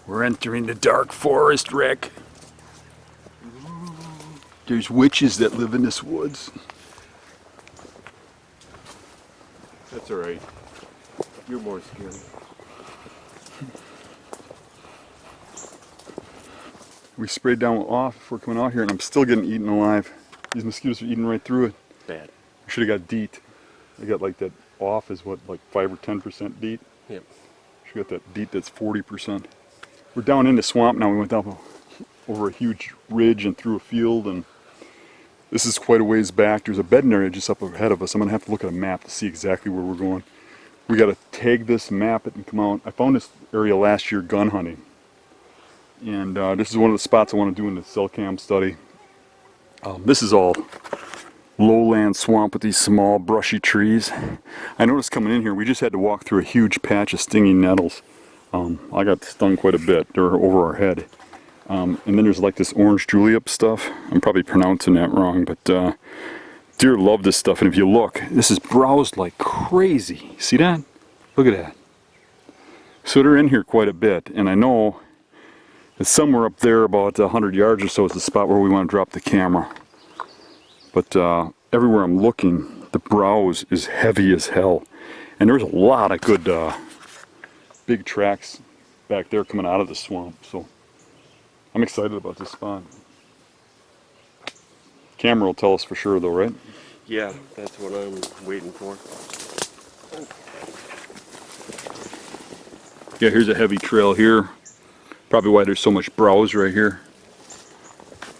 We're entering the dark forest, Rick. There's witches that live in this woods. That's alright. You're more scary. We sprayed down off before coming out here, and I'm still getting eaten alive. These mosquitoes are eating right through it. Bad. I should have got DEET. I got like that off is what, like 5 or 10% DEET? Yep. Should got that DEET that's 40%. We're down in the swamp now. We went down over a huge ridge and through a field, and this is quite a ways back. There's a bedding area just up ahead of us. I'm gonna have to look at a map to see exactly where we're going. We gotta tag this, map it, and come out. I found this area last year gun hunting. And this is one of the spots I want to do in the cell cam study. This is all lowland swamp with these small brushy trees. I noticed coming in here, we just had to walk through a huge patch of stinging nettles. I got stung quite a bit. They're over our head. And then there's like this orange julep stuff. I'm probably pronouncing that wrong, but deer love this stuff. And if you look, this is browsed like crazy. See that? Look at that. So they're in here quite a bit, and I know it's somewhere up there about 100 yards or so is the spot where we want to drop the camera. But everywhere I'm looking, the browse is heavy as hell. And there's a lot of good big tracks back there coming out of the swamp. So I'm excited about this spot. Camera will tell us for sure though, right? Yeah, that's what I'm waiting for. Yeah, here's a heavy trail here. Probably why there's so much browse right here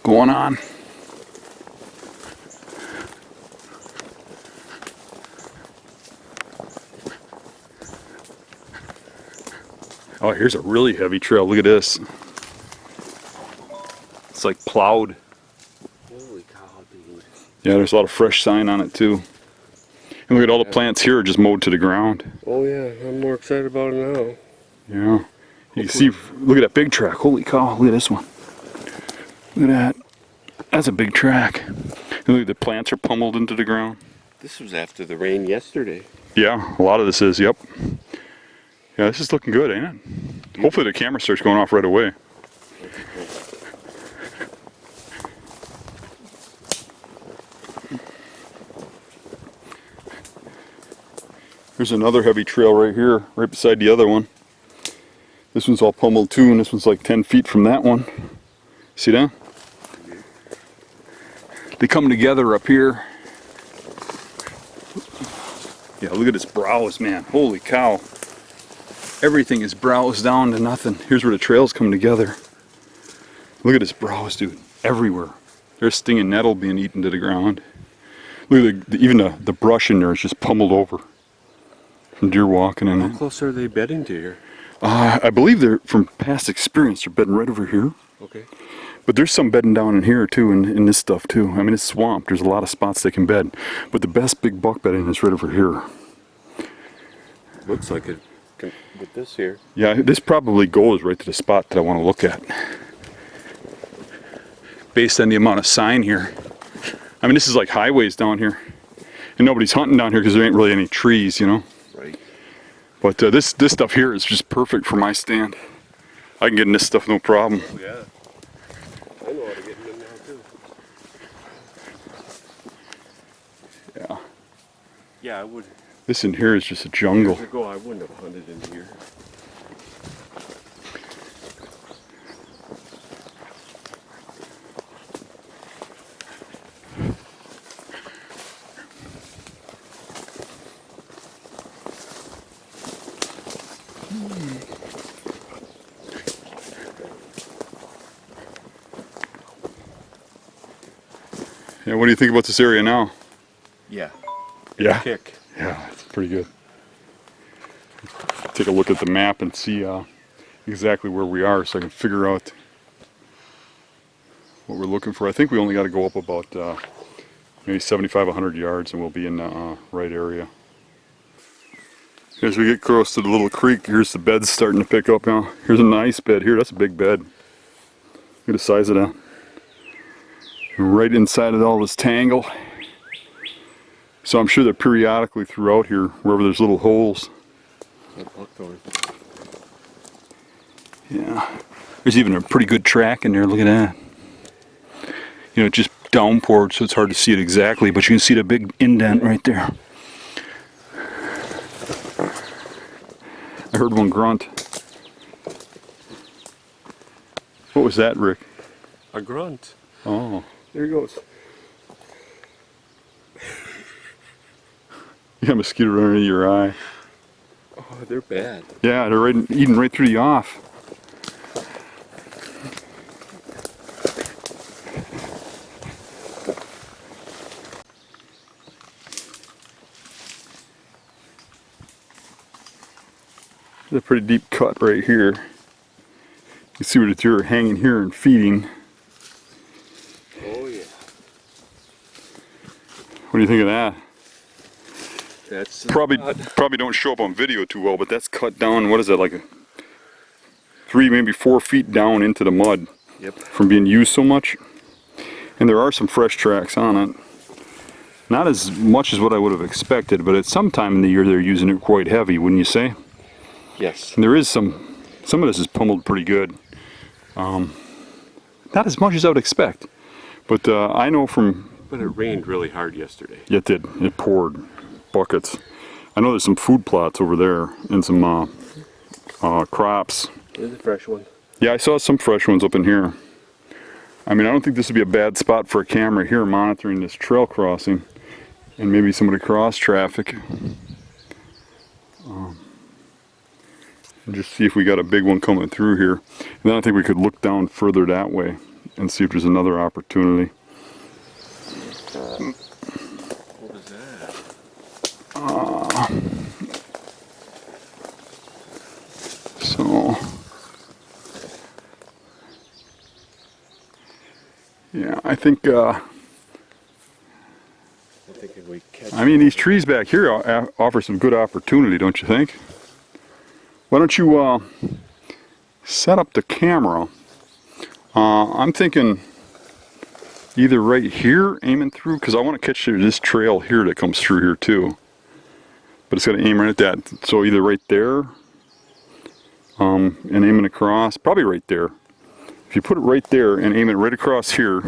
going on. Oh, here's a really heavy trail. Look at this. It's like plowed. Holy cow, dude. Yeah, there's a lot of fresh sign on it too. And look at all the plants here are just mowed to the ground. Oh yeah, I'm more excited about it now. Yeah. You can see, look at that big track. Holy cow, look at this one. Look at that. That's a big track. And look, the plants are pummeled into the ground. This was after the rain yesterday. Yeah, a lot of this is, yep. Yeah, this is looking good, ain't it? Hopefully the camera starts going off right away. There's another heavy trail right here, right beside the other one. This one's all pummeled too, and this one's like 10 feet from that one. See that? They come together up here. Yeah, look at this browse, man. Holy cow. Everything is browsed down to nothing. Here's where the trails come together. Look at this browse, dude. Everywhere. There's stinging nettle being eaten to the ground. Look at even the brush in there is just pummeled over from deer walking in it. How close are they bedding to here? I believe they're, from past experience, they're bedding right over here. Okay. But there's some bedding down in here too, in this stuff too. I mean, it's swamp. There's a lot of spots they can bed. But the best big buck bedding is right over here. Looks like it with this here. Yeah, this probably goes right to the spot that I want to look at. Based on the amount of sign here. I mean, this is like highways down here. And nobody's hunting down here because there ain't really any trees, you know. Right. But this stuff here is just perfect for my stand. I can get in this stuff no problem. Oh, yeah. I know how to get in there now too. Yeah. Yeah, I would. This in here is just a jungle. Years ago, I wouldn't have hunted in here. Yeah, what do you think about this area now? Yeah. Yeah. Kick. Yeah, it's pretty good. Take a look at the map and see exactly where we are so I can figure out what we're looking for. I think we only got to go up about maybe 75, 100 yards and we'll be in the right area. As we get close to the little creek, here's the beds starting to pick up now. Here's a nice bed here. That's a big bed. Look at the size of that. Right inside of all this tangle. So I'm sure that periodically throughout here, wherever there's little holes. Yeah. There's even a pretty good track in there. Look at that. You know, it just downpoured, so it's hard to see it exactly, but you can see the big indent right there. I heard one grunt. What was that, Rick? A grunt. Oh. There he goes. You got a mosquito running into your eye. Oh, they're bad. Yeah, they're eating right through the off. There's a pretty deep cut right here. You see what they're hanging here and feeding. Oh yeah. What do you think of that? That's Probably don't show up on video too well, but that's cut down. What is that, like 3, maybe 4 feet down into the mud Yep. from being used so much. And there are some fresh tracks on it. Not as much as what I would have expected, but at some time in the year they're using it quite heavy, wouldn't you say? Yes. And there is some of this is pummeled pretty good. Not as much as I would expect, but I know from. But it rained really hard yesterday. It did. It poured buckets. I know there's some food plots over there and some crops. There's a fresh one. Yeah, I saw some fresh ones up in here. I mean, I don't think this would be a bad spot for a camera here monitoring this trail crossing and maybe some of the cross traffic. And just see if we got a big one coming through here. And then I think we could look down further that way and see if there's another opportunity. What was that? So, yeah, I think, I'm thinking we catch. I mean, these trees back here offer some good opportunity, don't you think? Why don't you set up the camera? I'm thinking either right here, aiming through, because I want to catch this trail here that comes through here too. But it's got to aim right at that. So either right there, and aiming across, probably right there. If you put it right there and aim it right across here,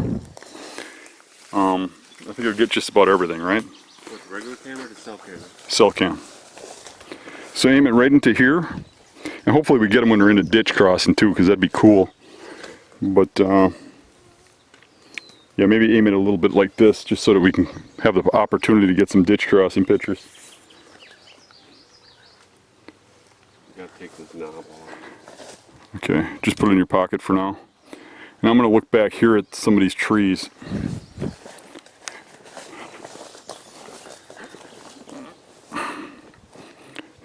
I think it'll get just about everything, right? What, regular camera or cell camera? Cell cam. So aim it right into here, and hopefully we get them when they're in a ditch crossing too, because that'd be cool. But yeah, maybe aim it a little bit like this, just so that we can have the opportunity to get some ditch crossing pictures. You gotta take this knob off. Okay, just put it in your pocket for now. And I'm going to look back here at some of these trees.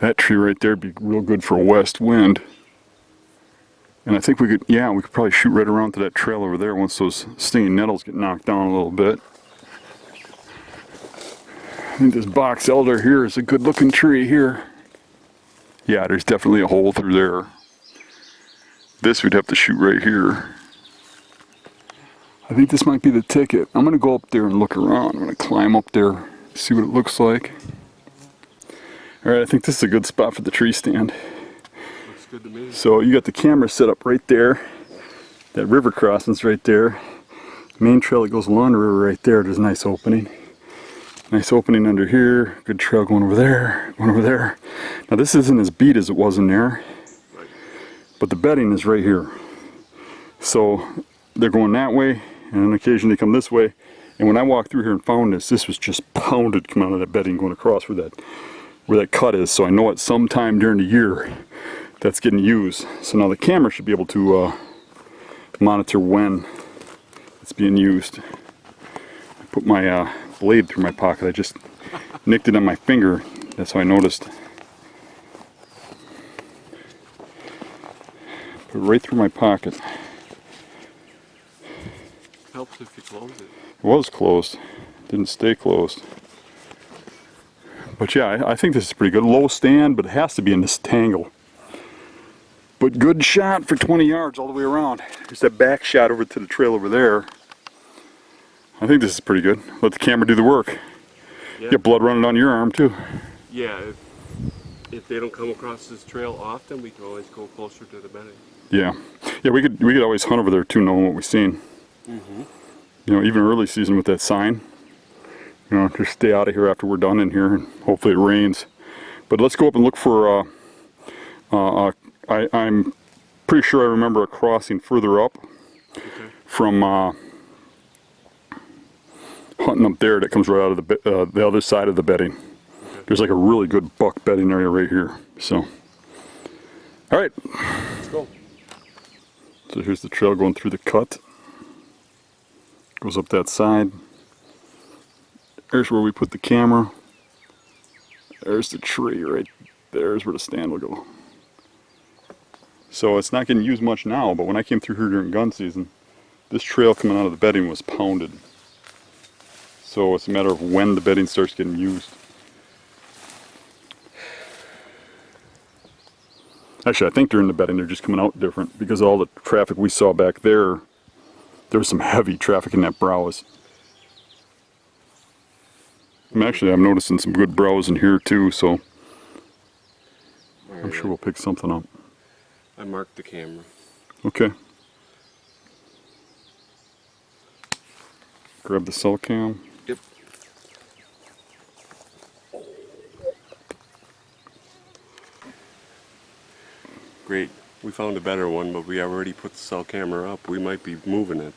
That tree right there would be real good for a west wind. And I think we could, yeah, we could probably shoot right around to that trail over there once those stinging nettles get knocked down a little bit. I think this box elder here is a good looking tree here. Yeah, there's definitely a hole through there. This we'd have to shoot right here. I think this might be the ticket. I'm going to go up there and look around. I'm going to climb up there, see what it looks like. Alright, I think this is a good spot for the tree stand. Looks good to me. So you got the camera set up right there. That river crossing's right there. Main trail that goes along the river right there. There's a nice opening. Nice opening under here. Good trail going over there. Going over there. Now this isn't as beat as it was in there. Right. But the bedding is right here. So they're going that way, and on occasion they come this way. And when I walked through here and found this, this was just pounded coming out of that bedding going across where that cut is. So I know at some time during the year that's getting used. So now the camera should be able to monitor when it's being used. I put my blade through my pocket. I just nicked it on my finger. That's how I noticed. Put it right through my pocket. Helps if you close it. It was closed. Didn't stay closed. But yeah, I think this is pretty good. Low stand, but it has to be in this tangle. But good shot for 20 yards all the way around. There's that back shot over to the trail over there. I think this is pretty good. Let the camera do the work. Yeah. Get blood running on your arm too. Yeah, if they don't come across this trail often, we can always go closer to the bedding. Yeah, yeah, we could always hunt over there too, knowing what we've seen. You know, even early season with that sign. You know, just stay out of here after we're done in here, and hopefully it rains. But let's go up and look for. I'm pretty sure I remember a crossing further up from hunting up there that comes right out of the other side of the bedding. There's like a really good buck bedding area right here. So, all right. Let's go. So here's the trail going through the cut. Goes up that side. There's where we put the camera. There's the tree right there's where the stand will go. So it's not getting used much now, but when I came through here during gun season, this trail coming out of the bedding was pounded. So it's a matter of when the bedding starts getting used. Actually, I think during the bedding they're just coming out different because all the traffic we saw back there, there was some heavy traffic in that browse. I'm noticing some good browse in here too, so I'm sure we'll pick something up. I marked the camera. Okay. Grab the cell cam. Yep. Great. We found a better one, but we already put the cell camera up. We might be moving it.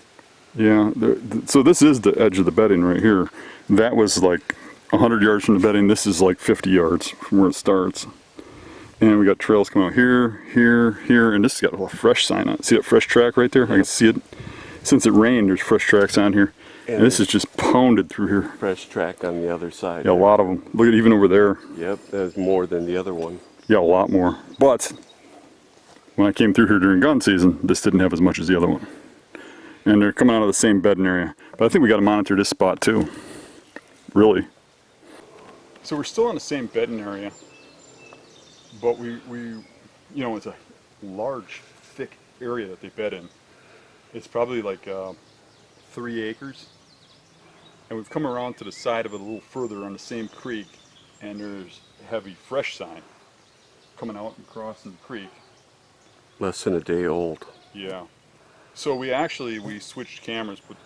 Yeah, so this is the edge of the bedding right here. That was like 100 yards from the bedding. This is like 50 yards from where it starts. And we got trails coming out here, here, here, and this has got a fresh sign on it. See that fresh track right there? I can see it. Since it rained, there's fresh tracks on here. And this is just pounded through here. Fresh track on the other side. Yeah, a lot of them. Look at even over there. Yep, there's more than the other one. Yeah, a lot more. But when I came through here during gun season, this didn't have as much as the other one. And they're coming out of the same bedding area. But I think we got to monitor this spot too. Really. So we're still in the same bedding area. But we you know, it's a large, thick area that they bed in. It's probably like 3 acres. And we've come around to the side of it a little further on the same creek, and there's a heavy fresh sign coming out and crossing the creek. Less than a day old. Yeah. So we switched cameras, put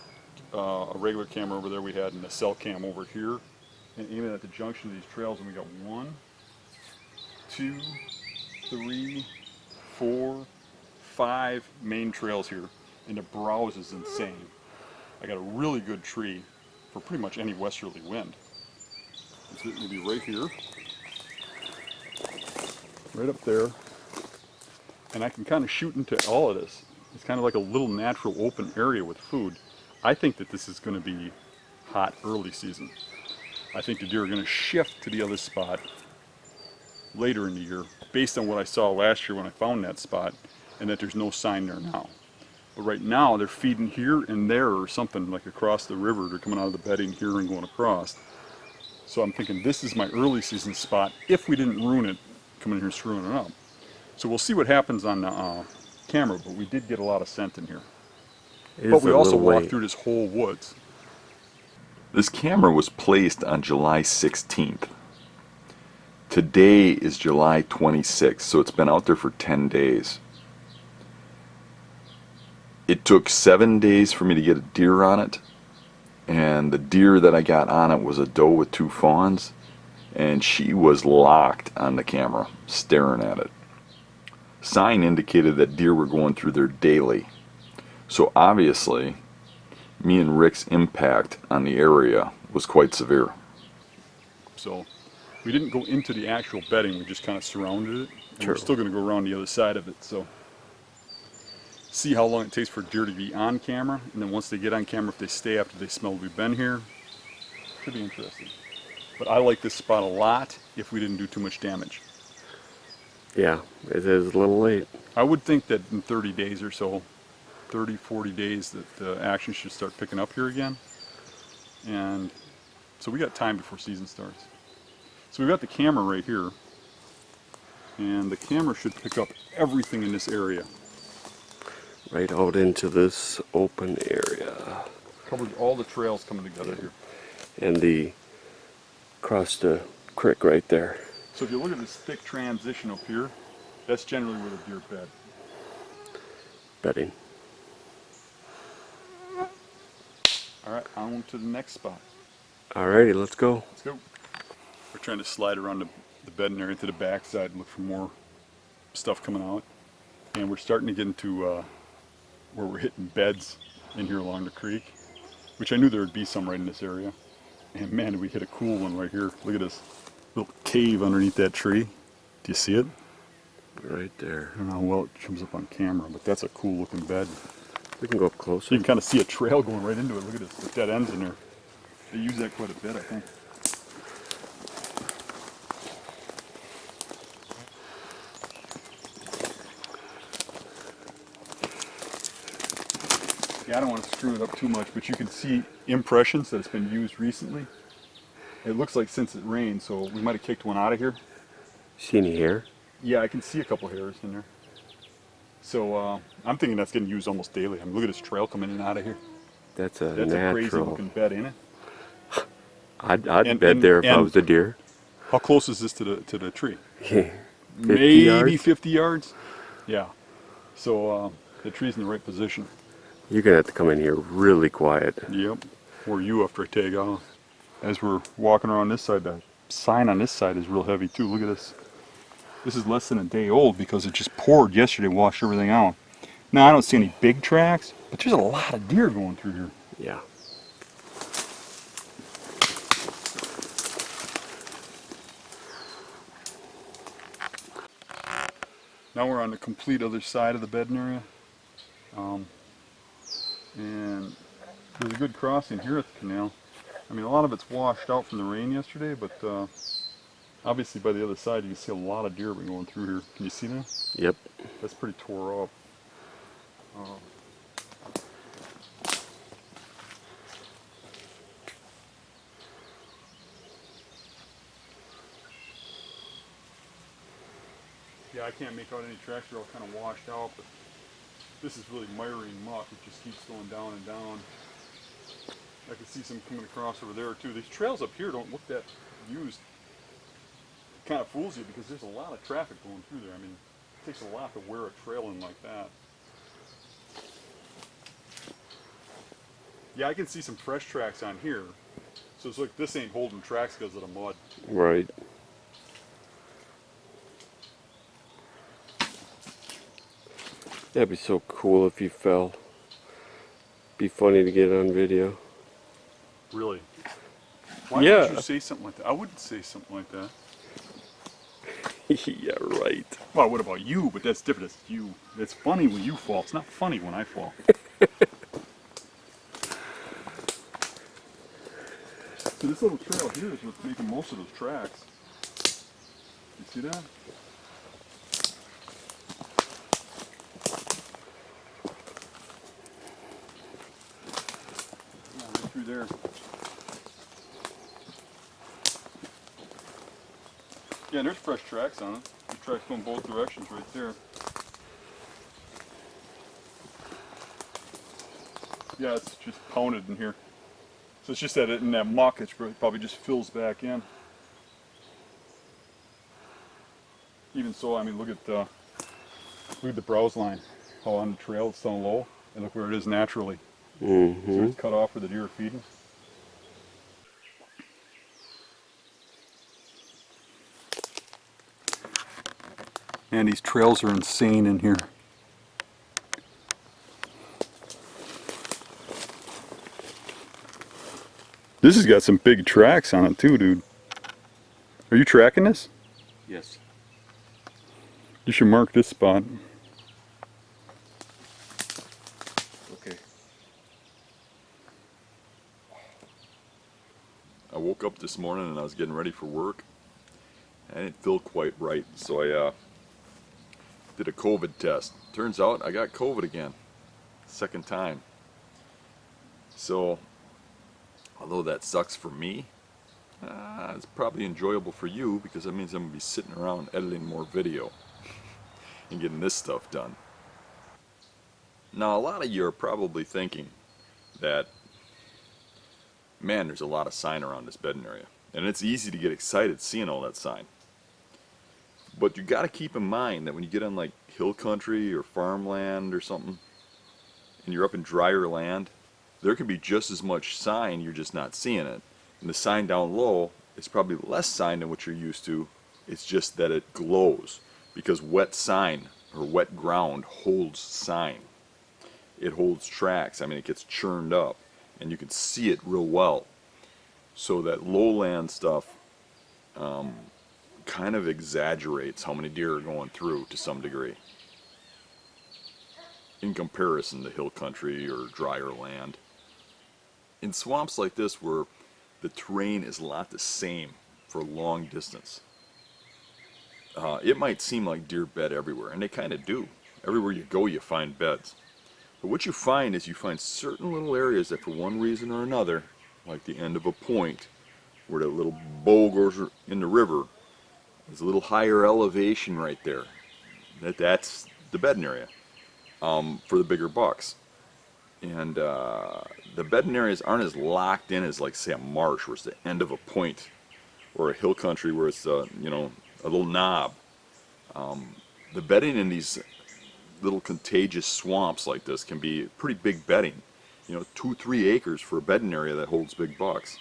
a regular camera over there we had and a cell cam over here, and aimed it at the junction of these trails, and we got 1, 2, 3, 4, 5 main trails here, and the browse is insane. I got a really good tree for pretty much any westerly wind. It's going to be right here, right up there, and I can kind of shoot into all of this. It's kind of like a little natural open area with food. I think that this is going to be hot early season. I think the deer are going to shift to the other spot later in the year based on what I saw last year when I found that spot, and that there's no sign there now. But right now they're feeding here and there or something, like across the river. They're coming out of the bedding here and going across. So I'm thinking this is my early season spot if we didn't ruin it coming in here screwing it up. So we'll see what happens on the camera, but we did get a lot of scent in here. But we also walked through this whole woods. This camera was placed on July 16th. Today is July 26th, so it's been out there for 10 days. It took 7 days for me to get a deer on it, and the deer that I got on it was a doe with 2 fawns, and she was locked on the camera, staring at it. Sign indicated that deer were going through there daily. So obviously, me and Rick's impact on the area was quite severe. So we didn't go into the actual bedding, we just kind of surrounded it. And we're still going to go around the other side of it. So see how long it takes for deer to be on camera, and then once they get on camera, if they stay after they smell we've been here. Should be interesting. But I like this spot a lot if we didn't do too much damage. Yeah, it is a little late. I would think that in 30 days or so, 30, 40 days, that the action should start picking up here again. And so we got time before season starts. So we've got the camera right here, and the camera should pick up everything in this area. Right out into this open area. Covers all the trails coming together here. And the across the creek right there. So if you look at this thick transition up here, that's generally where the deer bed. bedding. All right, on to the next spot. Alrighty, let's go. Let's go. We're trying to slide around the bedding area to the backside and look for more stuff coming out. And we're starting to get into where we're hitting beds in here along the creek, which I knew there would be some right in this area. And man, did we hit a cool one right here. Look at this little cave underneath that tree. Do you see it? Right there. I don't know how well it comes up on camera, but that's a cool looking bed. We can go up You closer. can kind of see a trail going right into it. Look at this, the dead ends in there. They use that quite a bit, I think. Yeah, I don't want to screw it up too much, but you can see impressions that it's been used recently. It looks like since it rained, so we might have kicked one out of here. See any hair? Yeah, I can see a couple hairs in there. So I'm thinking that's getting used almost daily. I mean, look at this trail coming in and out of here. That's a That's a crazy natural. looking bed, ain't it? I'd And- bed and- there if I and- was a deer. How close is this to the tree? 50 Maybe yards? 50 yards. Yeah. So the tree's in the right position. You're gonna have to come in here really quiet. Yep. Or you after I take off. As we're walking around this side, the sign on this side is real heavy too. Look at this. This is less than a day old because it just poured yesterday, washed everything out. Now I don't see any big tracks, but there's a lot of deer going through here. Yeah. Now we're on the complete other side of the bedding area. And there's a good crossing here at the canal. I mean, a lot of it's washed out from the rain yesterday, but obviously by the other side you can see a lot of deer been going through here. Can you see that? Yep. That's pretty tore up. Yeah, I can't make out any tracks. They're all kind of washed out, but this is really miry muck. It just keeps going down and down. I can see some coming across over there too. These trails up here don't look that used. It kind of fools you because there's a lot of traffic going through there. I mean, it takes a lot to wear a trail in like that. Yeah, I can see some fresh tracks on here. So it's like this ain't holding tracks because of the mud. Right. That'd be so cool if you fell. Be funny to get on video. Really? Why Yeah. would you say something like that? I wouldn't say something like that. Yeah, right. Well, what about you? But that's different. It's you. It's funny when you fall. It's not funny when I fall. So this little trail here is what's making most of those tracks. You see that? Yeah, right through there. Yeah, there's fresh tracks on it. The tracks going both directions right there. Yeah, it's just pounded in here. So it's just that in that muck, it's probably just fills back in. Even so, I mean, look at the browse line. How on the trail it's down low, and look where it is naturally. So Mm-hmm. it's cut off where the deer are feeding. And these trails are insane in here. This has got some big tracks on it too, dude. Are you tracking this? Yes. You should mark this spot. Okay. I woke up this morning and I was getting ready for work. I didn't feel quite right, so I did a COVID test. Turns out I got COVID again, second time. So, although that sucks for me, it's probably enjoyable for you because that means I'm gonna be sitting around editing more video and getting this stuff done. Now, a lot of you are probably thinking that, man, there's a lot of sign around this bedding area, and it's easy to get excited seeing all that sign. But you got to keep in mind that when you get on like hill country or farmland or something, and you're up in drier land, there can be just as much sign, you're just not seeing it. And the sign down low is probably less sign than what you're used to. It's just that it glows, because wet sign or wet ground holds sign. It holds tracks. I mean, it gets churned up and you can see it real well. So that lowland stuff kind of exaggerates how many deer are going through to some degree in comparison to hill country or drier land. In swamps like this where the terrain is a lot the same for a long distance, it might seem like deer bed everywhere, and they kind of do. Everywhere you go you find beds. But what you find is you find certain little areas that for one reason or another, like the end of a point where the little bow goes in the river, there's a little higher elevation right there. That's the bedding area for the bigger bucks. And the bedding areas aren't as locked in as, like, say, a marsh where it's the end of a point, or a hill country where it's a little knob. The bedding in these little contagious swamps like this can be pretty big bedding. 2-3 acres for a bedding area that holds big bucks.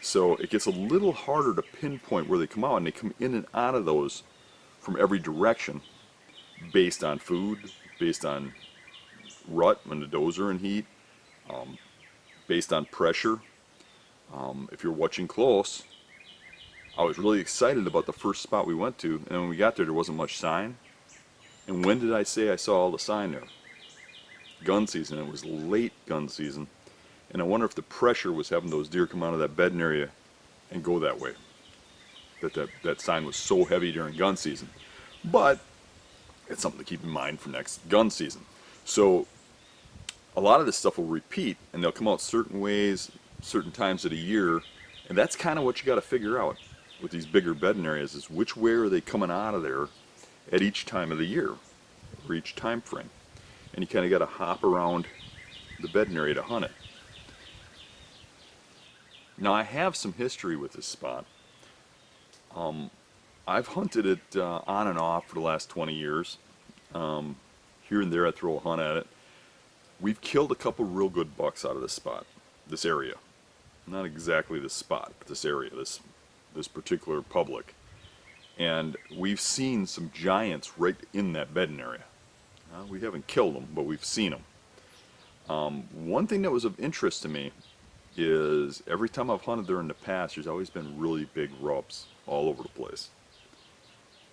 So it gets a little harder to pinpoint where they come out, and they come in and out of those from every direction based on food, based on rut when the does are in heat, based on pressure. If you're watching close, I was really excited about the first spot we went to, and when we got there wasn't much sign. And when did I say I saw all the sign there? Gun season. It was late gun season, and I wonder if the pressure was having those deer come out of that bedding area and go that way. That sign was so heavy during gun season. But it's something to keep in mind for next gun season. So a lot of this stuff will repeat, and they'll come out certain ways, certain times of the year, and that's kind of what you got to figure out with these bigger bedding areas, is which way are they coming out of there at each time of the year, or each time frame. And you kind of got to hop around the bedding area to hunt it. Now, I have some history with this spot. I've hunted it on and off for the last 20 years. Here and there I throw a hunt at it. We've killed a couple real good bucks out of this spot, this area. Not exactly this spot, but this area, this particular public. And we've seen some giants right in that bedding area. We haven't killed them, but we've seen them. One thing that was of interest to me is every time I've hunted there in the past, there's always been really big rubs all over the place.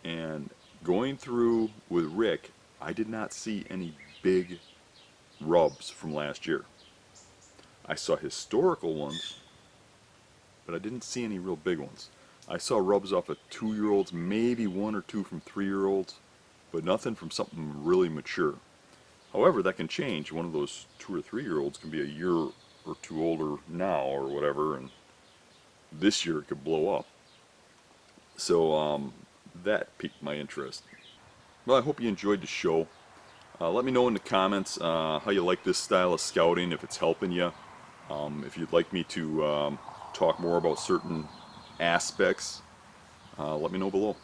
And going through with Rick, I did not see any big rubs from last year. I saw historical ones, but I didn't see any real big ones. I saw rubs off of 2-year-olds, maybe 1 or 2 from 3-year-olds, but nothing from something really mature. However, that can change. One of those 2 or 3-year-olds can be a year or 2 older now or whatever, and this year it could blow up. So that piqued my interest. Well, I hope you enjoyed the show. Let me know in the comments how you like this style of scouting, if it's helping you. If you'd like me to talk more about certain aspects, let me know below.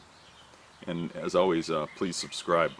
And as always, please subscribe.